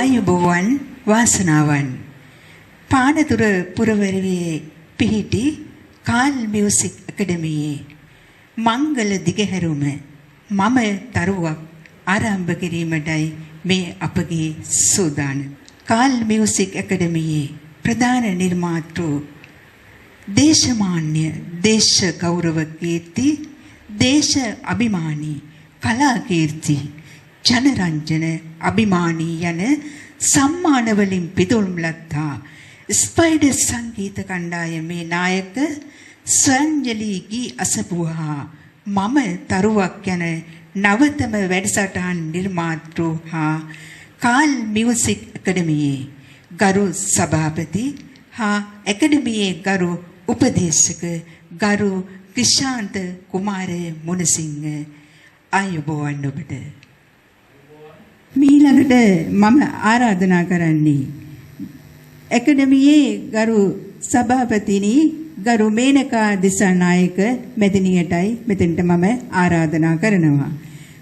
ආයුබෝවන් වාසනාවන් පානදුර පුරවැරියේ පිහිටි කාල් මියුසික් ඇකඩමියේ මංගල දිගහැරුම මම තරුවක් ආරම්භ කිරීමටයි මේ අපගේ සූදානම. කාල් මියුසික් ඇකඩමියේ ප්‍රධාන නිර්මාතෘ දේශමාන්‍ය දේශ ගෞරව කීර්ති දේශ අභිමානී කලා කීර්ති ජනරංජන අභිමානී යන සම්මාන වලින් පිදුම් ලද්දා ස්පයිඩර් සංගීත කණ්ඩායමේ නායක ස්වංජලි ගී අසපුවා මම තරුවක් යන නවතම වැඩසටහන් නිර්මාතෘ හා කාල් මියුසික් ඇකඩමියේ ගරු සභාපති හා ඇකඩමියේ ගරු උපදේශක ගරු ක්‍රිෂාන්ත කුමාර මුණසිංහ ආයුබෝවන් ඔබට. මීළඟට මම ආරාධනා කරන්නේ ඇකඩමියේ ගරු සභාපතිනි ගරු මේනකා දිසානායක මැදිනියටයි මෙතෙන්ට මම ආරාධනා කරනවා.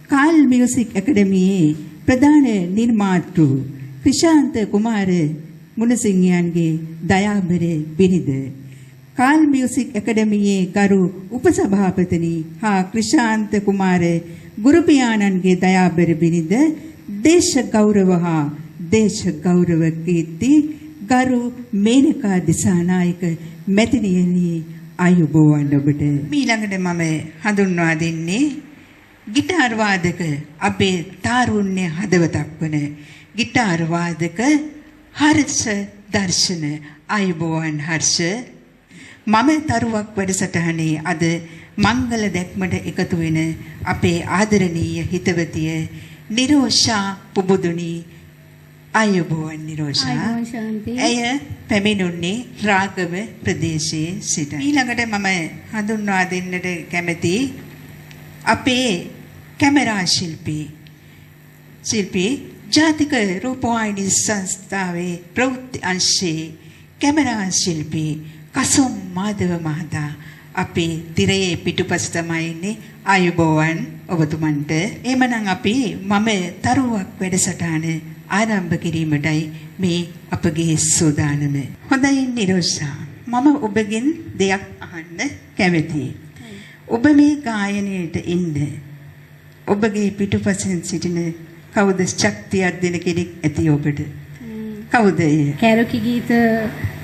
කාල් මියුසික් ඇකඩමියේ ප්‍රධාන නිර්මාතෘ ක්‍රිෂාන්ත කුමාර මුණසිංහයන්ගේ දයාබර බිරිඳ කාල් මියුසික් ඇකඩමියේ ගරු උපසභාපතිනි හා ක්‍රිෂාන්ත කුමාර ගුරු පියාණන්ගේ දයාබර බිරිඳ දේශ ගෞරව හා දේශ ගෞරව කීර්ති ගරු මේනකා දිසානායක මැතිණියනි ආයුබෝවන් ඔබට. ඊළඟට මම හඳුන්වා දෙන්නේ ගිටාර් වාදක අපේ තාරුණ්‍ය හදවතක් වන ගිටාර් වාදක හර්ෂ දර්ශන ආයුබෝවන් හර්ෂ. මම තරුවක් වැඩසටහනේ අද මංගල දැක්මට එකතු වෙන අපේ ආදරණීය හිතවතිය නිරෝෂා පුබුදුනි ආයුබෝවන් නිරෝෂා. ඇය පැමිණුන්නේ රාගව ප්‍රදේශයේ සිට. ඊළඟට මම හඳුන්වා දෙන්නට කැමති අපේ කැමරා ශිල්පී ජාතික රූපවාහිනී සංස්ථාවේ ප්‍රවෘත්ති අංශයේ කැමරා ශිල්පී කසුම් මාධව මහතා අපේ තිරයේ පිටුපස තමයි ඉන්නේ. ආයුබෝවන් ඔබතුමන්ට. එමනම් අපි මම තරුවක් වැඩසටහන ආරම්භ කිරීමටයි මේ අපගේ සූදානම. හොඳයි නිරෝෂා, මම ඔබගෙන් දෙයක් අහන්න කැමතියි. ඔබ මේ ගායනයට ඉන්න ඔබගේ පිටුපසින් සිටින කවුද ශක්තියක් දෙන කෙනෙක් ඇති ඔබට? කවුද ඒ? කැරොකි ගීත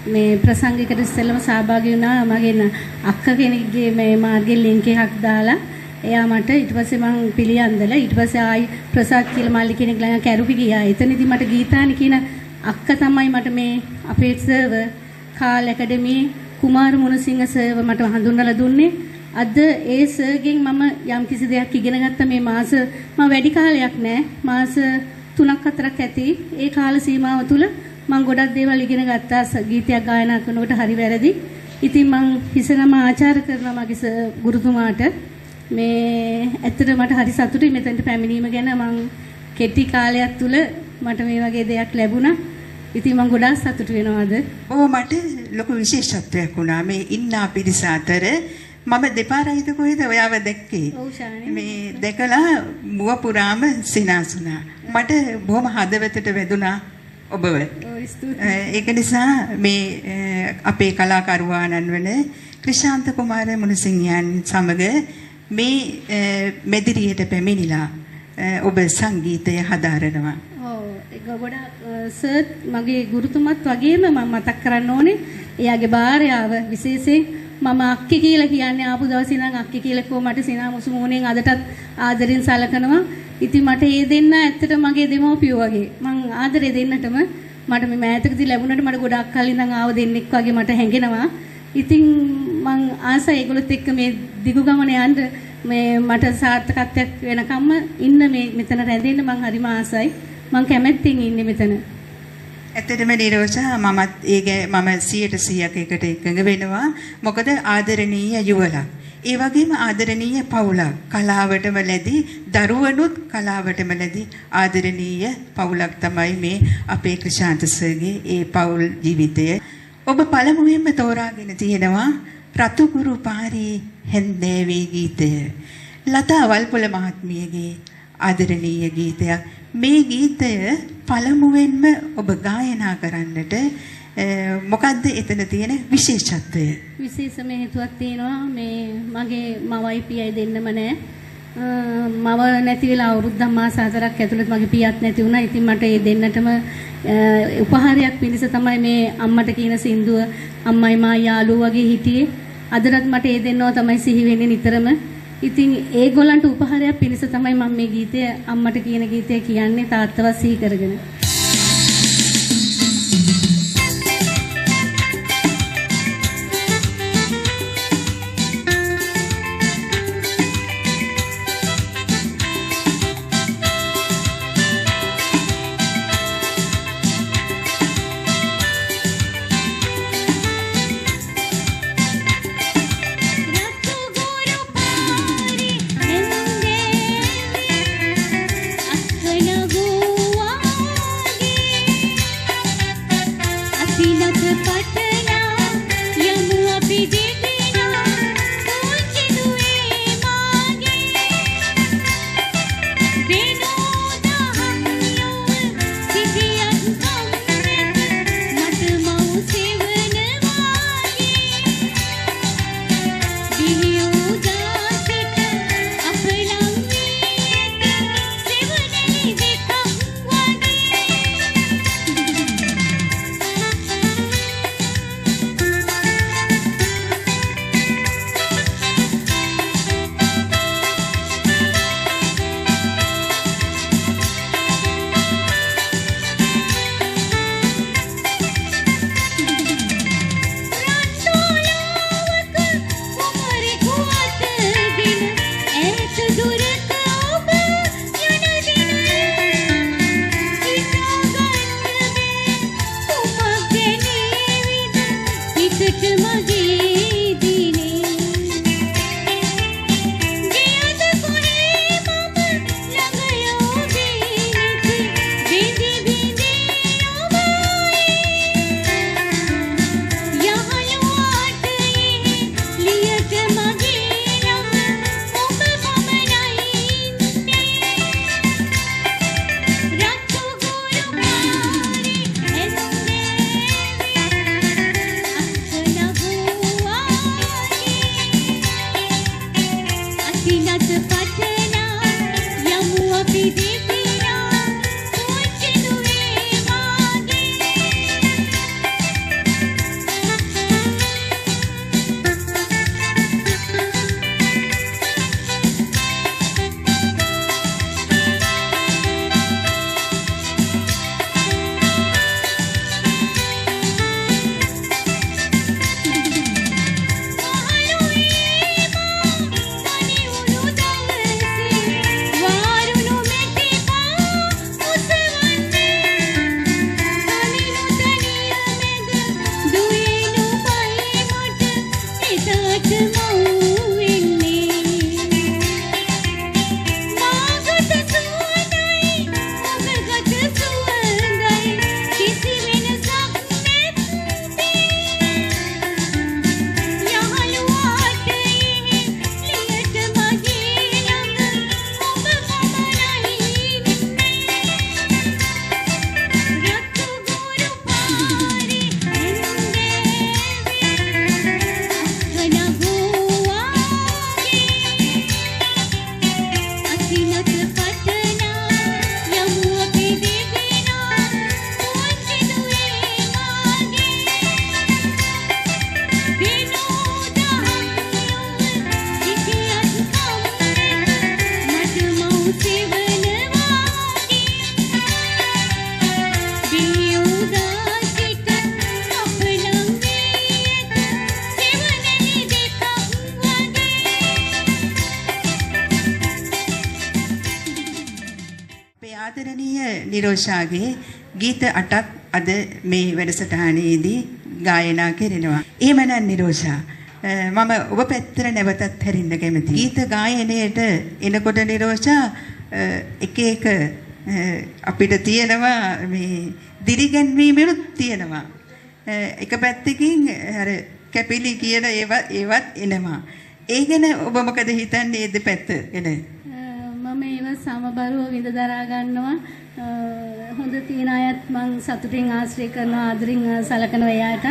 මේ ප්‍රසංගයකට ඉස්සෙල්ලම සහභාගී වුණා මගේ අක්ක කෙනෙක්ගේ මේ මාර්ගෙන් ලින්ක් එකක් දාලා එයා මට ඊට පස්සේ මං පිළියන්දලා ඊට පස්සේ ආයි ප්‍රසාද් කියලා මල්ලි කෙනෙක් ළඟ කැරොකි ගියා. එතනදී මට ගීතානි කියන අක්ක තමයි මට මේ අපේ සර්වර් කාල් ඇකඩමියේ කුමාර මුණසිංහ සර්වර් මට හඳුන්වලා දුන්නේ. අද ඒ සර්ගෙන් මම යම් කිසි දෙයක් ඉගෙන ගත්ත මේ මාස මම වැඩි කාලයක් නෑ මාස 3ක් 4ක් ඇති. ඒ කාල සීමාව තුල මම ගොඩක් දේවල් ඉගෙන ගත්තා. ගීතයක් ගායනා කරනකොට හරි වැරදි. ඉතින් මම හිසනම ආචාර කරනවා මගේ ගුරුතුමාට. මේ ඇත්තට මට හරි සතුටුයි මෙතනට පැමිණීම ගැන. මම කෙටි කාලයක් තුල මට මේ වගේ දෙයක් ලැබුණා. ඉතින් මම ගොඩාක් සතුටු වෙනවා අද. මට ලොකු විශේෂත්වයක් වුණා මේ ඉන්නා පිරිස අතර. මම දෙපාරයිද කොහෙද ඔයාව දැක්කේ? මේ දැකලා මුව පුරාම සිනාසුණා. මට බොහොම හදවතට වැදුනා ඔබව. ඒක නිසා මේ අපේ කලාකරුවාණන් වන ක්‍රිෂාන්ත කුමාර මුණසිංහයන් සමග මේ මෙදිරියට පැමිණිලා ඔබ සංගීතය හදාරනවා. ඒක ගොඩාක් සර් මගේ ගුරුතුමත් වගේම මම මතක් කරන්න ඕනේ එයාගේ භාර්යාව විශේෂයෙන් මම අක්කි කියලා කියන්නේ ආපු දවසේ ඉඳන් අක්කි කියලා කෝ මට සිනා මුසුමුණෙන් අදටත් ආදරෙන් සලකනවා. ඉතින් මට ඒ දෙන්න ඇත්තට මගේ දෙමව්පියෝ වගේ. මං ආදරේ දෙන්නටම මට මේ මෑතකදී ලැබුණාට මට ගොඩක් කල් ඉඳන් ආව දෙන්නෙක් වගේ මට හැඟෙනවා. ඉතින් මං ආසයි ඒගොල්ලොත් එක්ක මේ දිගු ගමන යන්න මේ මට සාර්ථකත්වයක් වෙනකම්ම ඉන්න මේ මෙතන රැඳෙන්න මං හරිම ආසයි. මං කැමැත්තෙන් ඉන්නේ මෙතන. ඇත්තටම නිරෝෂා මමත් ඒක මම 100%ක් එකට එකඟ වෙනවා. මොකද ආදරණීය යුවලක්. ඒ වගේම ආදරණීය පවුලක්. කලාවටම ලැබි දරුවනුත් කලාවටම ලැබි ආදරණීය පවුලක් තමයි මේ අපේ ක්‍රිෂාන්ත සර්ගේ ඒ පවුල් ජීවිතය. ඔබ පළමුවෙන්ම තෝරාගෙන තියෙනවා රතුකුරු පාරේ හැන්දෑවේ ගීතය. ලතා වල්පොල මහත්මියගේ ආදරණීය ගීතයක්. මේ ගීතය පළමුවෙන්ම ඔබ ගායනා කරන්නට මොකද්ද එතන තියෙන විශේෂත්වය? විශේෂම හේතුවක් තියෙනවා මේ මගේ මවයි පියයි දෙන්නම නැහැ. මව නැති වෙලා අවුරුද්දක් මාස 4ක් ඇතුළත මගේ පියත් නැති වුණා. ඉතින් මට මේ දෙන්නටම උපහාරයක් පිණිස තමයි මේ අම්මට කියන සින්දුව අම්මයි මා යාළුවෝ වගේ හිටියේ. අදටත් මට මේ දෙන්නව තමයි සිහි වෙන්නේ නිතරම. ඉතින් ඒගොල්ලන්ට උපහාරයක් පිණිස තමයි මම මේ ගීතය අම්මට කියන ගීතය කියන්නේ තාත්තව සිහි කරගෙන. නිරෝෂාගේ ගීත 8ක් අද මේ වැඩසටහනේදී ගායනා කරනවා. එහෙමනම් නිරෝෂා මම ඔබ පැත්තට නැවතත් හැරින්න කැමතියි. ගීත ගායනයේට එනකොට නිරෝෂා එක එක අපිට තියෙනවා මේ දිරිගැන්වීමෙත් තියෙනවා. එක පැත්තකින් අර කැපිලි කියන ඒවත් එනවා. ඒ ගැන ඔබ මොකද හිතන්නේ දෙපැත්ත ගැන? මම මම ඒව සමබරව විඳ දරා ගන්නවා. හොඳ තියන අයත් මං සතුටින් ආශ්‍රය කරනවා, ආදරින් සලකනවා එයාට.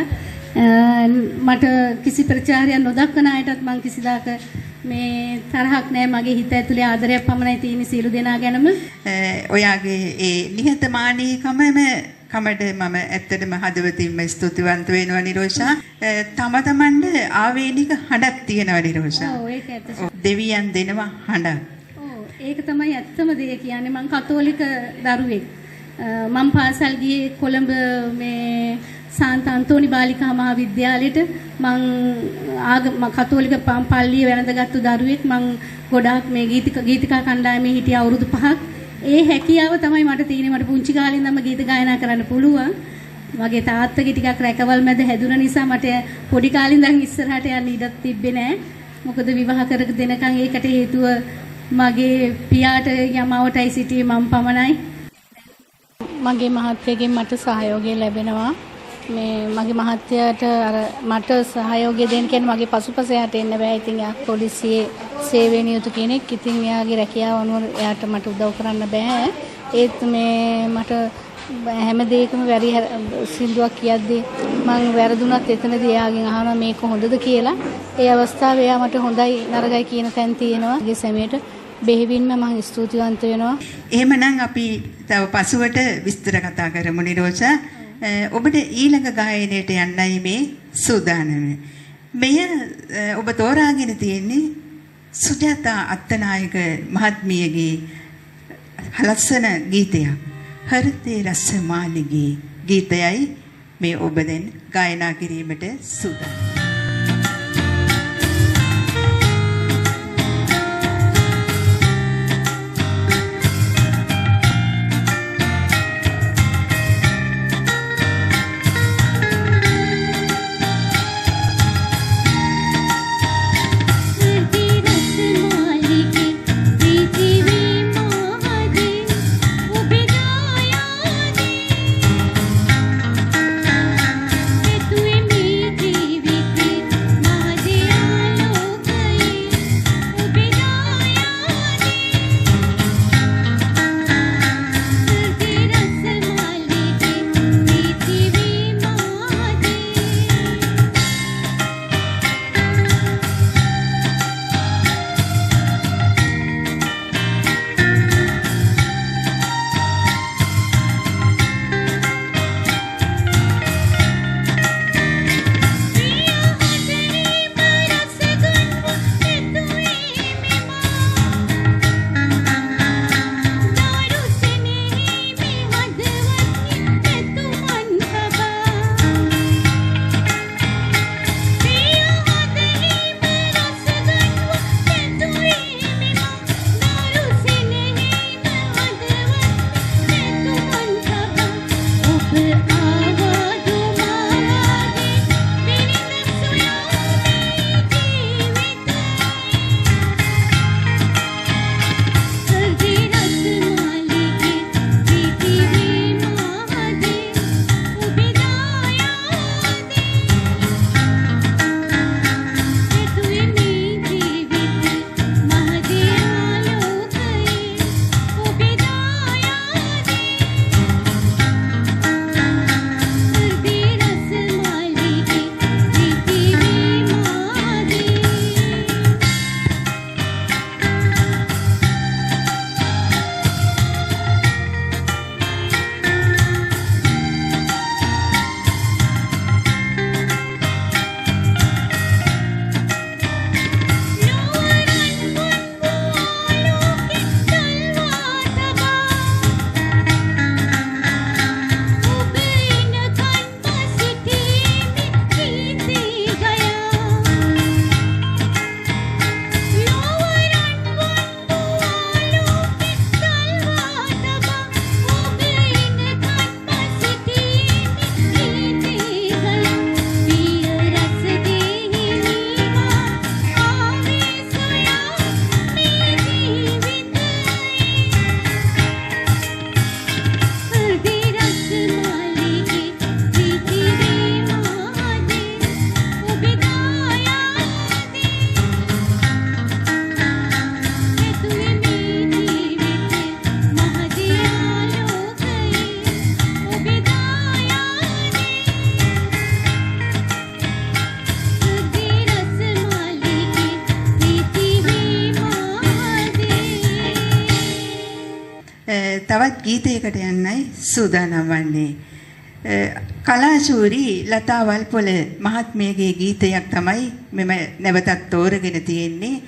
මට කිසි ප්‍රචාරයක් නොදක්වන අයටත් මං කිසිදාක මේ තරහක් නැහැ. මගේ හිත ඇතුලේ ආදරයක් පමණයි තියෙන්නේ සියලු දෙනා ගැනම. ඔයාගේ ඒ නිහතමානීකමම කමඩ මම ඇත්තටම හදවතින්ම ස්තුතිවන්ත වෙනවා නිරෝෂා. තම තමන්ට ආවේනික හඬක් තියෙනවා නිරෝෂා. ඔව් ඒක ඇත්ත. දෙවියන් දෙනවා හඬක්. ඔව් ඒක තමයි ඇත්තම දේ කියන්නේ. මං කතෝලික දරුවෙක්. මං පාසල් ගියේ කොළඹ මේ සාන්ත අන්තෝනි බාලිකා මහාවිද්‍යාලයට. මං කතෝලික පල්ලිය වැළඳගත්තු දරුවෙක්. මං ගොඩාක් මේ ගීතිකා කණ්ඩායමේ හිටිය අවුරුදු 5ක්. ඒ හැකියාව තමයි මට තියෙන්නේ. මට පුංචි කාලේ ඉඳන්ම ගීත ගායනා කරන්න පුළුවන්. මගේ තාත්තගේ ටිකක් රැකවල් මැද හැදුන නිසා මට පොඩි කාලේ ඉඳන් ඉස්සරහට යන්න ඉඩක් තිබ්බේ නෑ. මොකද විවාහ කර දෙනකන් ඒකට හේතුව මගේ පියාට යමවටයි සිටියේ මම පමණයි. මගේ මහත්තයගෙන් මට සහයෝගය ලැබෙනවා. මගේ මහත්තයාට අර මට සහයෝගය දෙන්න කියන්නේ මගේ පසුපස යට එන්න බෑ. ඉතින් එයා පොලිසියේ සේවයේ නියුතු කෙනෙක්. ඉතින් එයාගේ රැකියාව අනුව එයාට මට උදව් කරන්න බෑ. ඒත් මට හැම දෙයකම වැරි සින්දුවක් කියද්දී මම වැරදුනත් එතනදී එයාගෙන් අහනවා මේක හොඳද කියලා. ඒ අවස්ථාවේ එයා මට හොඳයි නරකයි කියන තැන් තියෙනවා. ඒ සමයට බෙහෙවින්ම මම ස්තුතිවන්ත වෙනවා. එහෙමනම් අපි තව පසුවට විස්තර කතා කරමු නිරෝෂා. ඔබට ඊළඟ ගායනයට යන්නයි මේ සූදානම. මෙය ඔබ තෝරාගෙන තියෙන්නේ සුජාතා අත්තනායක මහත්මියගේ ලස්සන ගීතයක්. හෘදේ රස මාලිගේ ගීතයයි මේ ඔබ දැන් ගායනා කිරීමට සූදානම්. जीवित තවත් ගීතයකට යන්නයි සූදානම් වන්නේ. කලාශූරි ලතා වල්පොල මහත්මියගේ ගීතයක් තමයි මෙම නැවතත් තෝරගෙන තියෙන්නේ.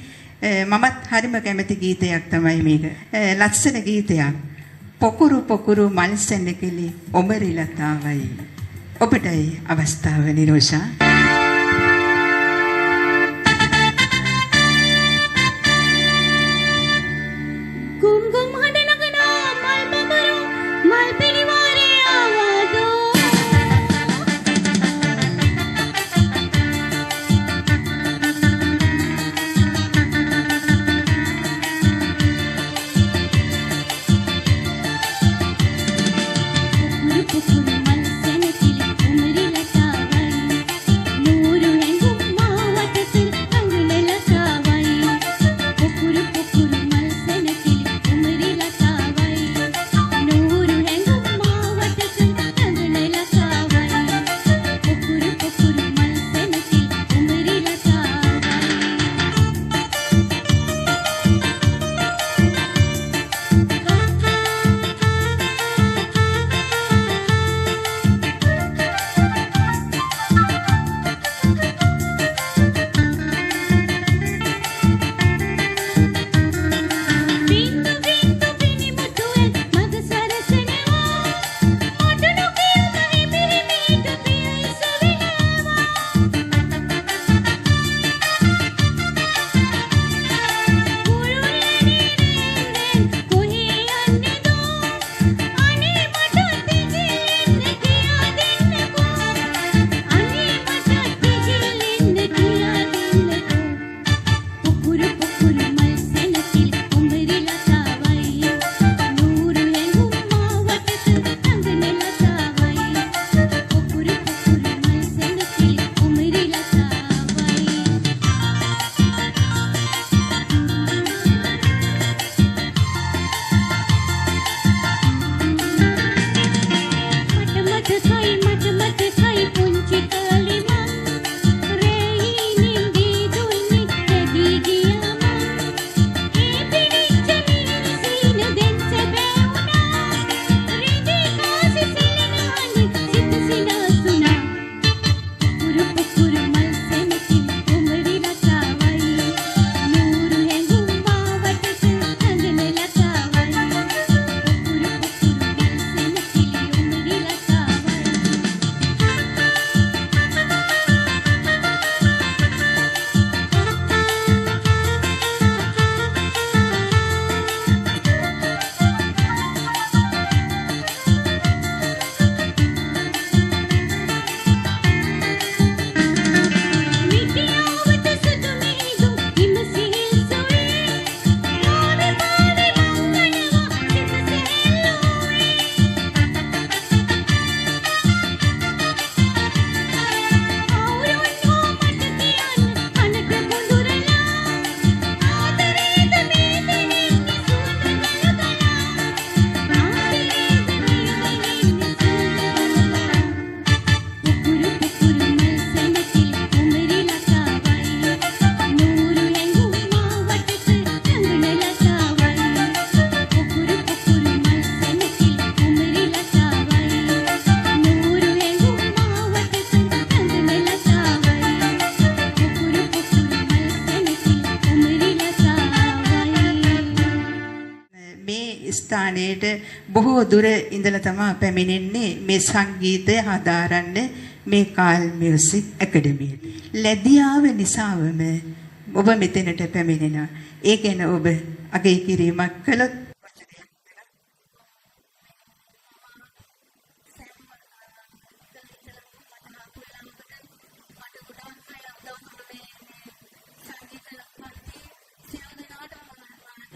මමත් හරිම කැමති ගීතයක් තමයි මේක. ලස්සන ගීතයක්. පොකුරු පොකුරු මල් සැනකෙලි ඔබරි ලතාවයි. ඔබටයි අවස්ථාව නිරෝෂා. ස්ථානයේට බොහෝ දුර ඉඳලා තමයි පැමිණෙන්නේ මේ සංගීතය හදාරන්න මේ කාල් මියුසික් ඇකඩමියට. ලැබියාව නිසාවම ඔබ මෙතනට පැමිණෙනවා. ඒ ගැන ඔබ අගය කිරීමක් කළොත්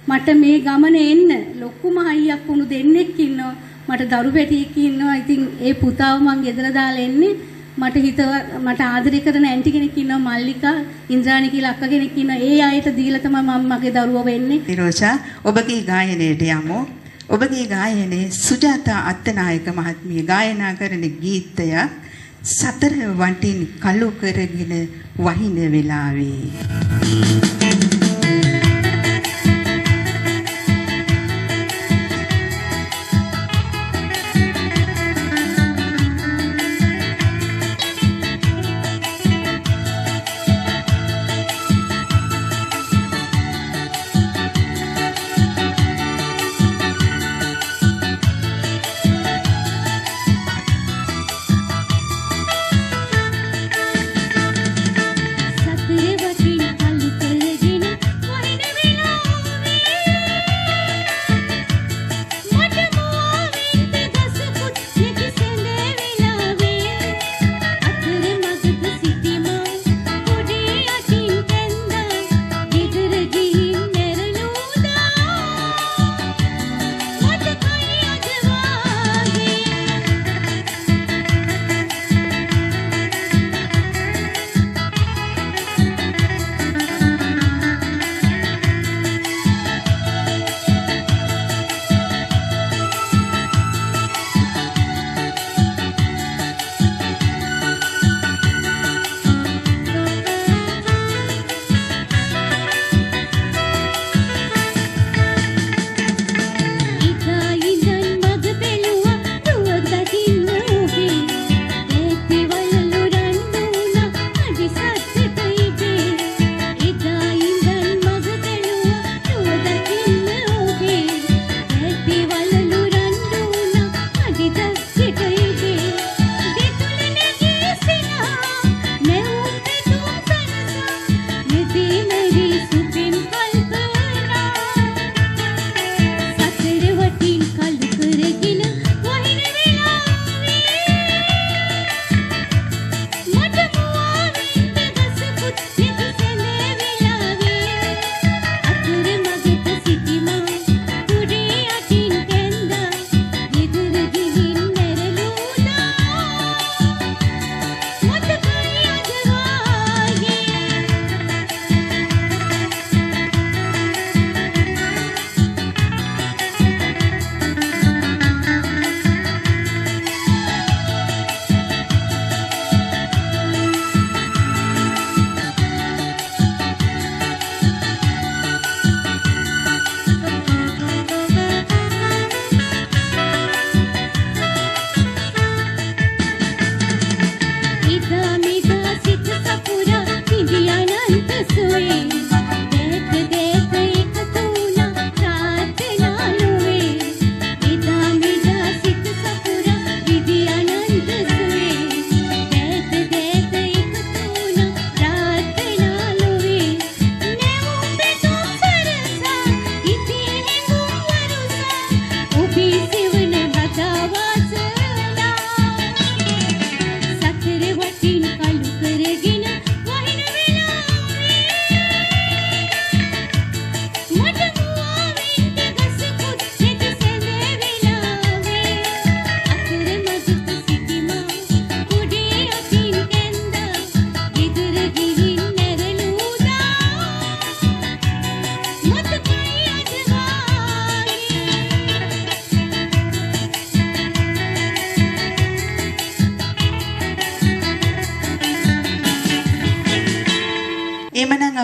මට මේ ගමන එන්න ලොකුම හයියක් වුණු දෙන්නෙක් ඉන්නවා. මට දරු පැටියෙක් ඉන්නවා. ඉතින් ඒ පුතාව මං ගෙදර දාලා එන්නේ. මට ආදරය කරන ඇන්ටි කෙනෙක් ඉන්නවා මල්ලිකා, ඉන්ද්‍රාණි කියලා අක්ක කෙනෙක් ඉන්නවා. ඒ අයට දීලා තමයි මම මගේ දරුවව වෙන්නේ. නිරෝෂා ඔබගේ ගායනයට යමු. ඔබගේ ගායනයේ සුජාතා අත්තනායක මහත්මිය ගායනා කරන ගීතය සතර වටින් කළු කරගෙන වහින වෙලාවේ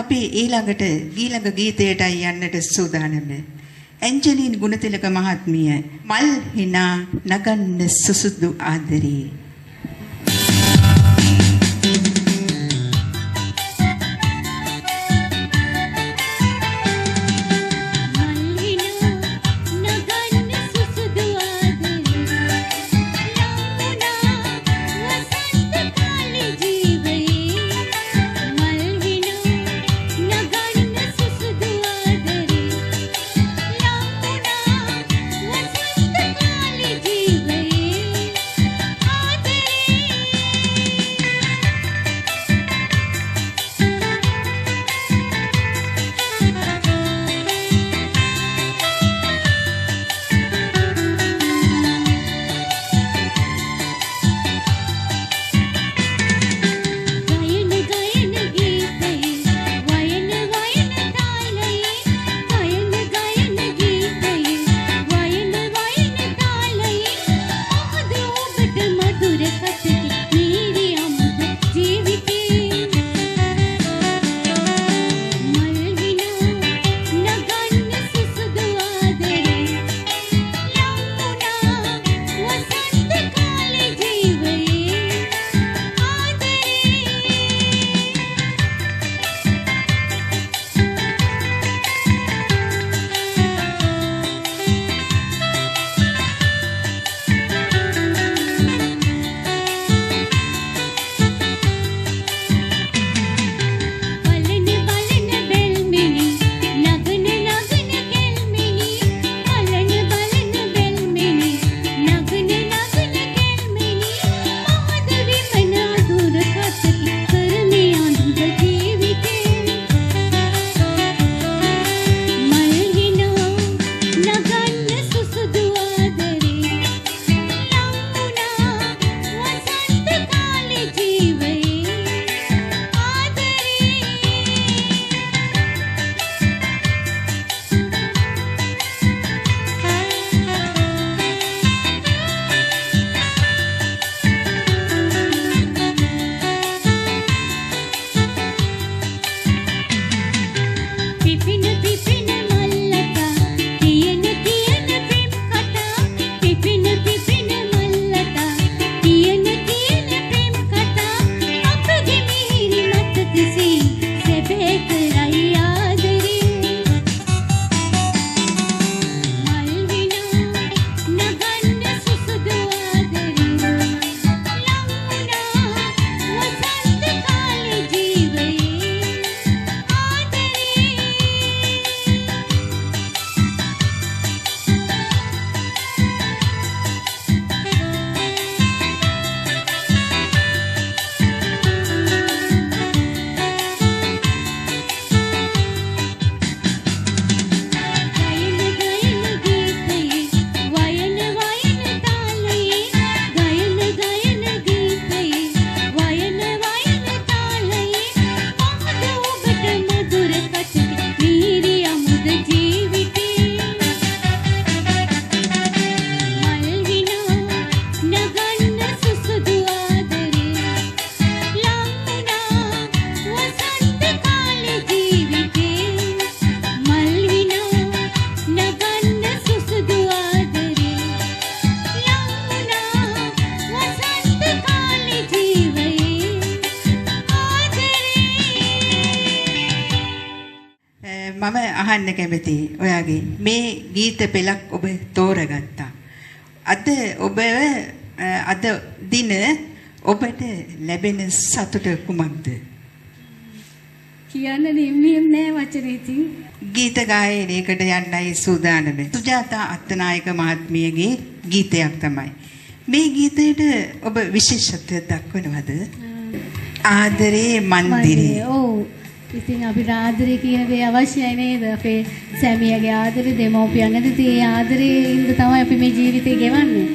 අපි ඊළඟට ගීතයටයි යන්නට සූදානම. ඇන්ජලින් ගුණතිලක මහත්මිය මල් හිනා නගන්න සුසුදු ආදරේ. මම අහන්න කැමතියි ඔයාගේ මේ ගීත පෙළක් ඔබ තෝරගත්තා. අද ඔබ අද දින ඔබට ලැබෙන සතුට කුමක්ද? කියන්න නිම්මියම් නෑ වචනේ ඉතින්. ගීත ගායනයකට යන්නයි සූදානම. සුජාතා අත්තනායක මහත්මියගේ ගීතයක් තමයි. මේ ගීතයට ඔබ විශේෂත්වයක් දක්වනවද? ආදරේ මන්දිරේ. ඔව්. ඉතින් අපිට ආදරේ කියන දේ අවශ්‍යයි නේද? අපේ සැමියාගේ ආදරේ, දෙමව්පියන්ගේ ඒ ආදරේ ඉඳ තමයි අපි මේ ජීවිතේ ගෙවන්නේ.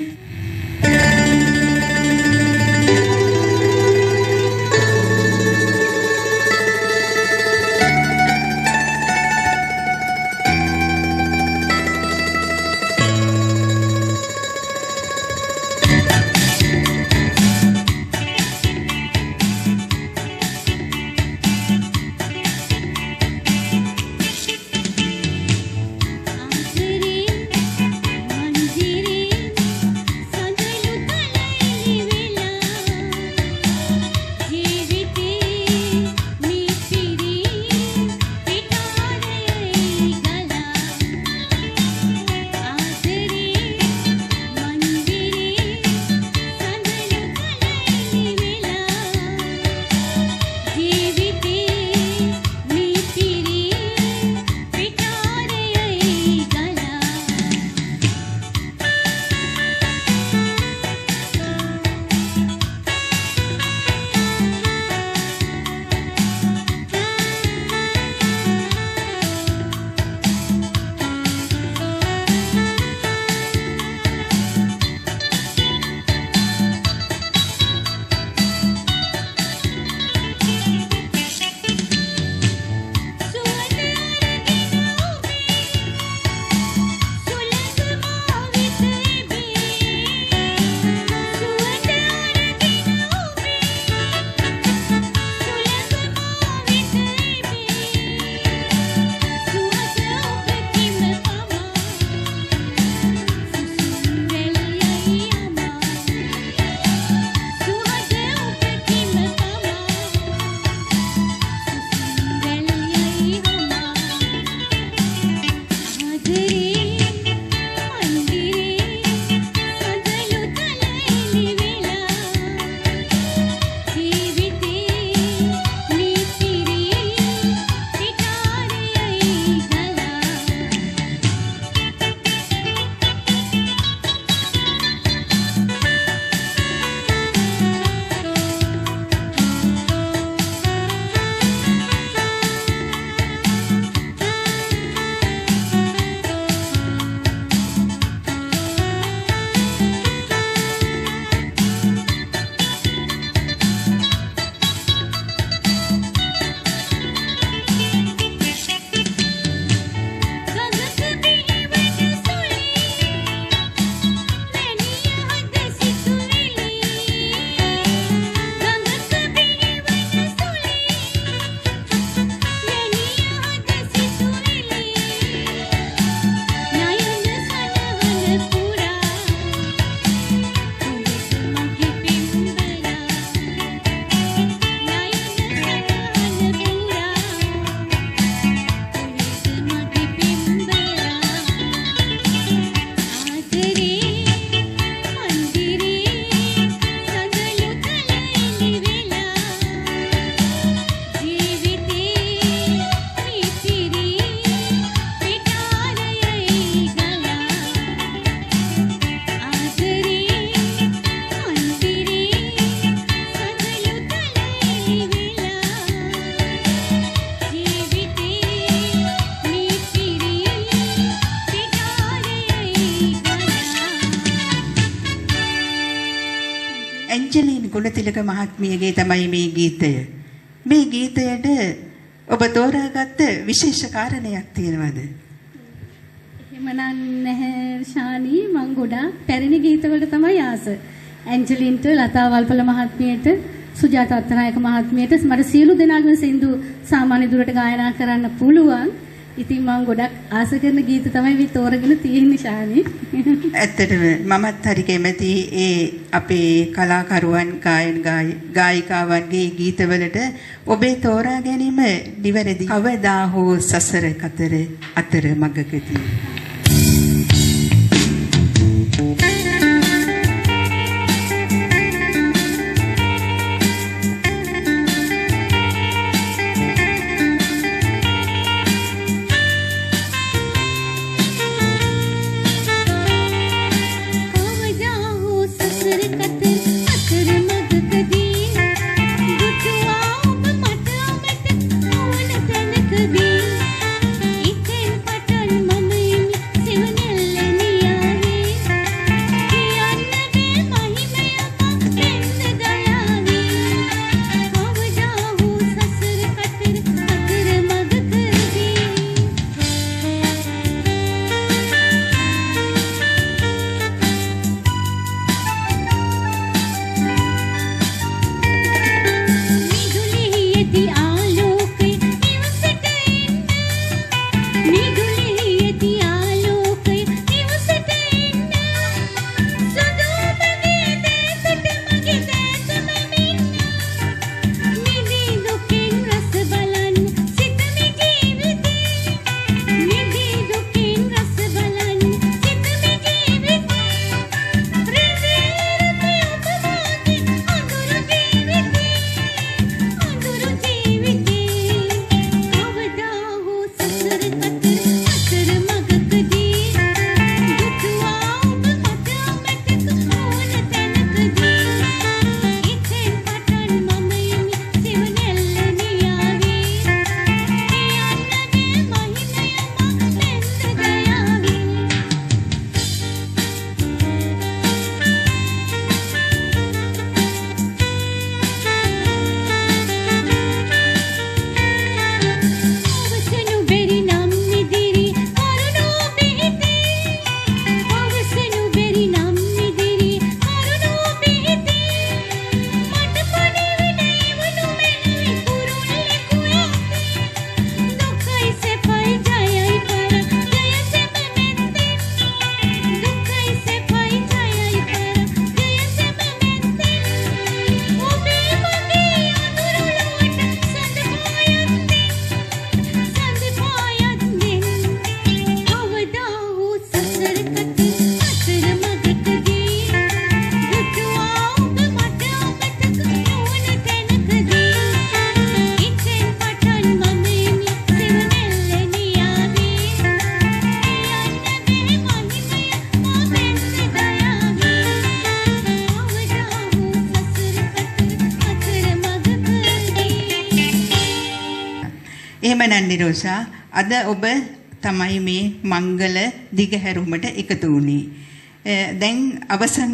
ගුණතිලක මහත්මියගේ තමයි මේ ගීතය. මේ ගීතයට ඔබ තෝරාගත්ත විශේෂ කාරණයක් තියෙනවද? එහෙම නැහැ ශානි, මම ගොඩාක් පැරණි ගීතවලට තමයි ආස. ඇන්ජලින්ට, ලතා වල්පල මහත්මියට, සුජාතා අත්තනායක මහත්මියට මට සියලු දෙනාගේම සින්දු සාමාන්‍ය දුරට ගායනා කරන්න පුළුවන්. ඉතින් මම ගොඩක් ආස කරන ගීත තමයි මේ තෝරගෙන තියෙන්නේ ශානි. ඇත්තටම මමත් හරි කැමති ඒ අපේ කලාකරුවන් ගායිකාවන්ගේ ගීතවලට ඔබේ තෝරා ගැනීම නිවැරදි. කවදා හෝ සසර කතර අතර මගකදී. එහෙමනම් නිරෝෂා, අද ඔබ තමයි මේ මංගල දිගහැරුමට එකතු වුණේ. දැන් අවසන්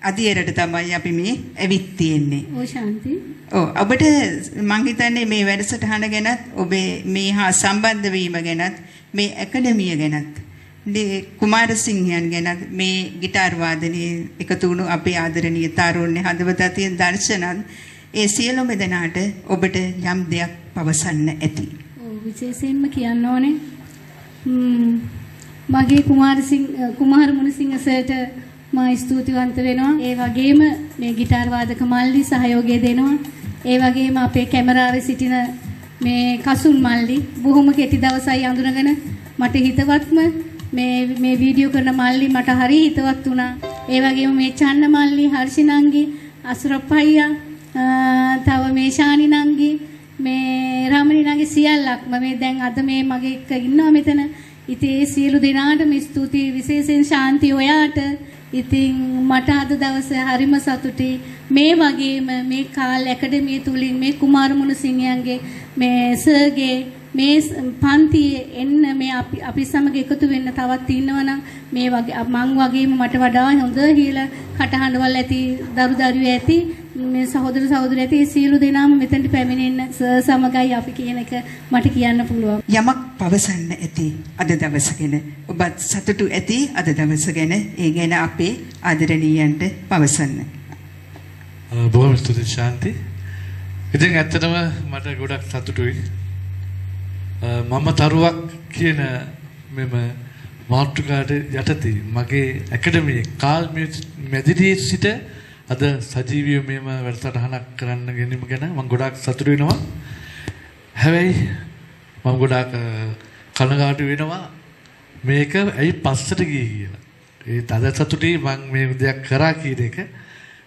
අදියරට තමයි අපි මේ ඇවිත් තියෙන්නේ. ඔව් ශාන්ති. ඔව් ඔබට මං හිතන්නේ මේ වැඩසටහන ගැනත් ඔබේ මේ හා සම්බන්ධ වීම ගැනත් මේ ඇකඩමිය ගැනත් කුමාරසිංහයන් ගැනත් මේ গিitar වාදනයේ එකතු වුණු අපේ ආදරණීය තරුණ හදවත තියෙන දර්ශනත් ඒ සියලුම දෙනාට ඔබට යම් දෙයක් පවසන්න ඇති. ඔව් විශේෂයෙන්ම කියන්න ඕනේ මගේ කුමාර මුණසිංහ සර්ට මා ස්තුතිවන්ත වෙනවා. ඒ වගේම මේ গিitar වාදක මල්ලි සහයෝගය දෙනවා. ඒ වගේම අපේ කැමරාවේ සිටින මේ කසුන් මල්ලි බොහොම කෙටි දවසයි අඳුනගෙන මට හිතවත්ම මේ වීඩියෝ කරන මල්ලි මට හරි හිතවත් වුණා. ඒ වගේම මේ චන්න මල්ලි, හර්ෂිනංගි, අසරප් අයියා, තව මේ ශානි නංගි, මේ රාමනි නංගි සියල්ලක්ම මේ දැන් අද මේ මගේ එක්ක ඉන්නවා මෙතන. ඉතින් ඒ සියලු දෙනාටම ස්තුතියි, විශේෂයෙන් ශාන්ති ඔයාට. ඉතින් මට අද දවසේ හරිම සතුටුයි. මේ වගේම මේ කාල් ඇකඩමිය තුලින් මේ කුමාර මුණසිංහයන්ගේ මේ සර්ගේ මේ පන්තියේ එන්න මේ අපි සමග එකතු වෙන්න තවත් ඉන්නවනම් මේ වගේ මං වගේම මට වඩා හොඳ හිල කටහඬවල් ඇති දරුදරුවෝ ඇති මේ සහෝදර සහෝදරියත් ඒ සියලු දෙනාම මෙතනට පැමිණෙන්න සමගයි අපි කියන එක මට කියන්න පුළුවන්. යමක් පවසන්න ඇති අද දවස ගැන. ඔබත් සතුටු ඇති අද දවස ගැන. ඒ ගැන අපේ ආදරණීයන්ට පවසන්න. බොහොම ස්තුතියි ශාන්ති. ඉතින් ඇත්තටම මට ගොඩක් සතුටුයි. මම තරුවක් කියන මෙම මාතෘකාවට යටතේ මගේ ඇකඩමියේ කාල් මැදිරියේ සිට අද සජීවීව මේම වැඩසටහනක් කරන්න ගැනීම ගැන මම ගොඩාක් සතුටු වෙනවා. හැබැයි මම ගොඩාක් කනගාටු වෙනවා මේක ඇයි පස්සට ගියේ කියලා. ඒ තද සතුටේ මම මේ දෙයක් කරා කියන එක.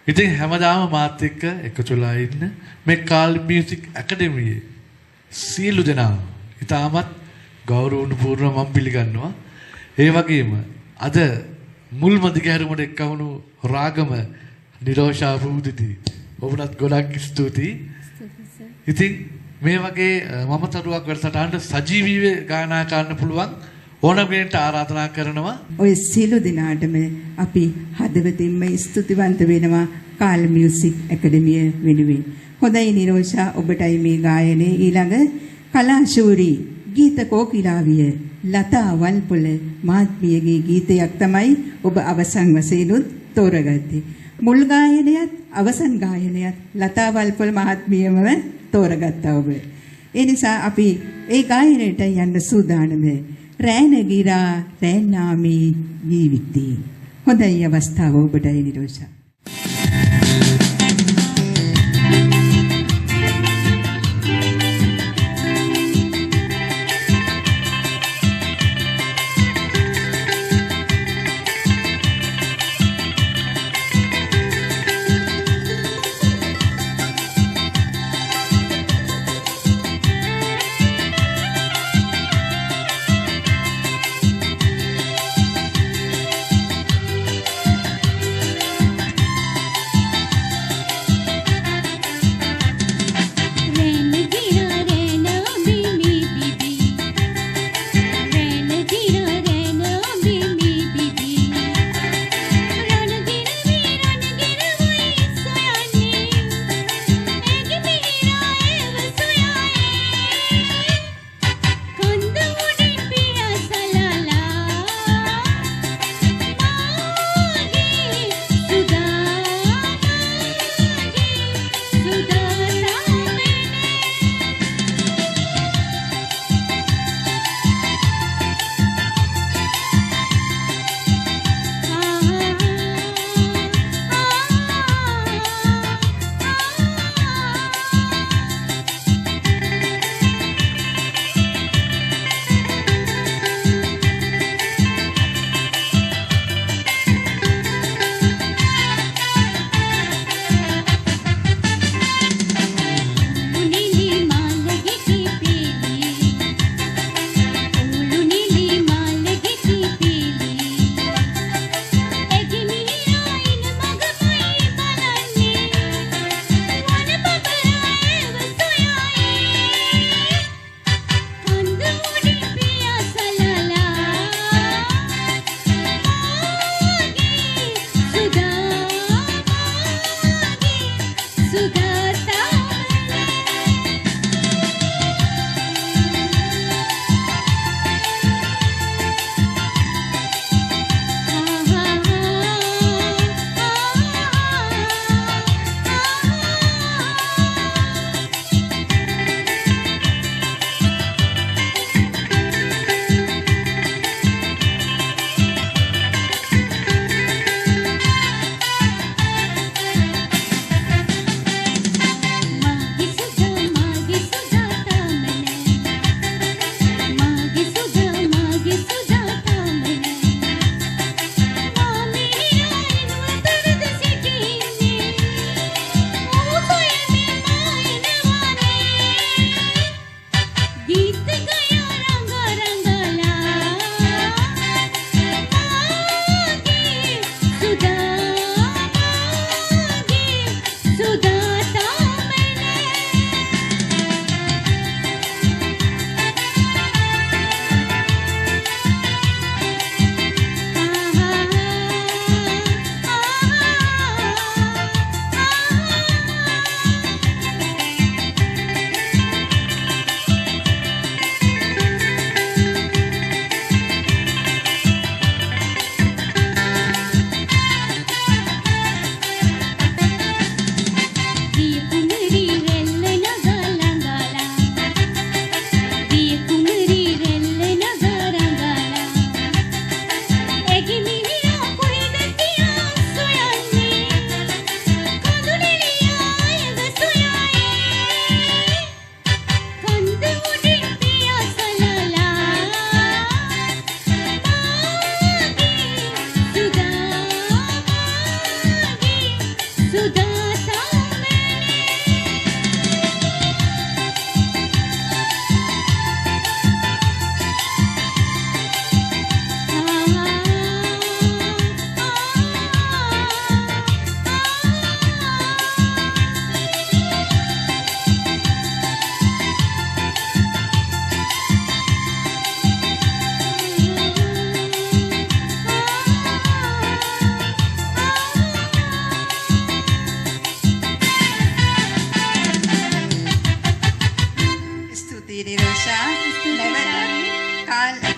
ඉතින් හැමදාම මාත් එක්ක එකතුලා ඉන්න මේ කාල් මියුසික් ඇකඩමියේ සියලු දෙනා ඉතාමත් ගෞරවපූර්ණ මම පිළිගන්නවා. ඒ වගේම අද මුල්ම දිගහැරුමට එක්වුණු රාගම නිරෝෂා පුදුති. ඔබට ගොඩක් ස්තුතියි. ඉතින් මේ වගේ මම තරුවක් වැඩසටහනට සජීවීව ගායනා කරන්න පුළුවන් ඕනම කෙනෙක්ට ආරාධනා කරනවා. ඔය සියලු දිනාටම අපි හදවතින්ම ස්තුතිවන්ත වෙනවා කාල් මියුසික් ඇකඩමිය වෙනුවෙන්. හොඳයි නිරෝෂා ඔබටයි මේ ගායනයේ ඊළඟ කලාශූරී ගීත කෝකිලාවිය ලතා වල්පොල මහත්මියගේ ගීතයක් තමයි ඔබ අවසන් වශයෙන් තෝරගත්තේ. මුල් ගායනයත් අවසන් ගායනයත් ලතා වල්පොල මහත්මියම තෝරගත්තා ඔබ. ඒ නිසා අපි ඒ ගායනයට යන්න සූදානම. රෑනගිරා රෑනාමී ජීවිතේ. හොඳයි අවස්ථාව ඔබටයි නිරෝෂා.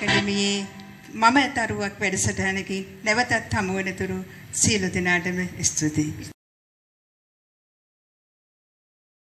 ඇකඩමියේ මම තරුවක් වැඩසටහනකින් නැවතත් හමු වෙනතුරු සියලු දෙනාටම ස්තුතියි.